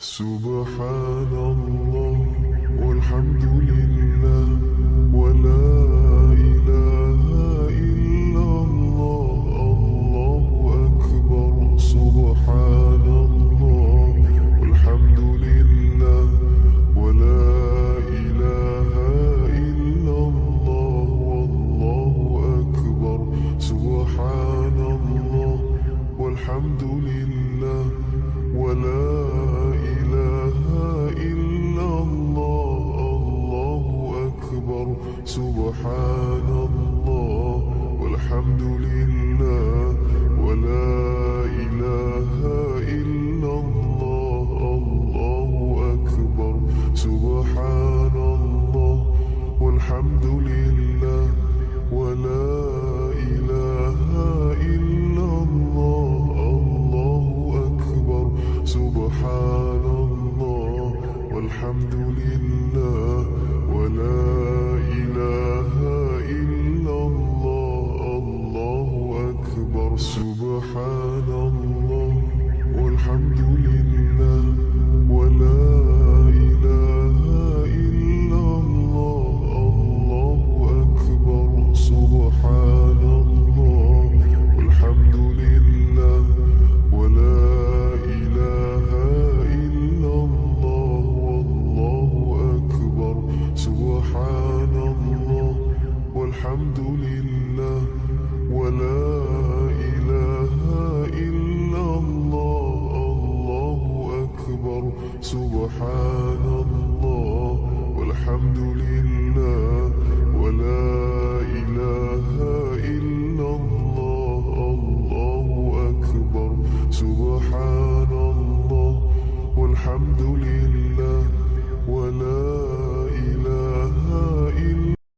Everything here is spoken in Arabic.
سبحان الله والحمد لله ولا إله إلا الله. الله أكبر. سبحان الله والحمد لله ولا إله إلا الله. والله أكبر. سبحان الله والحمد لله ولا إله إلا الله. الله أكبر. سبحان الله والحمد لله ولا إله إلا الله. الله أكبر. سبحان الله والحمد لله ولا إله إلا الله. الله أكبر. سبحان الله والحمد لله ولا إله إلا الله. الله أكبر. سبحان الله والحمد لله ولا إله إلا الله. الله أكبر. سبحان الله والحمد لله ولا إله إلا الله. والله أكبر. سبحان الله والحمد لله ولا إله إلا الله. الله أكبر. سبحان الله والحمد لله ولا إله إلا الله. والله أكبر. سبحان الله والحمد لله ولا إله إلا الله. والله أكبر. سبحان الله والحمد لله ولا إله إلا الله. والله أكبر. سبحان الله والحمد لله ولا إله إلا الله. والله أكبر. سبحان الله والحمد لله ولا إله إلا الله. الله أكبر. سبحان الله والحمد لله ولا إله إلا الله. الله أكبر. سبحان الله والحمد لله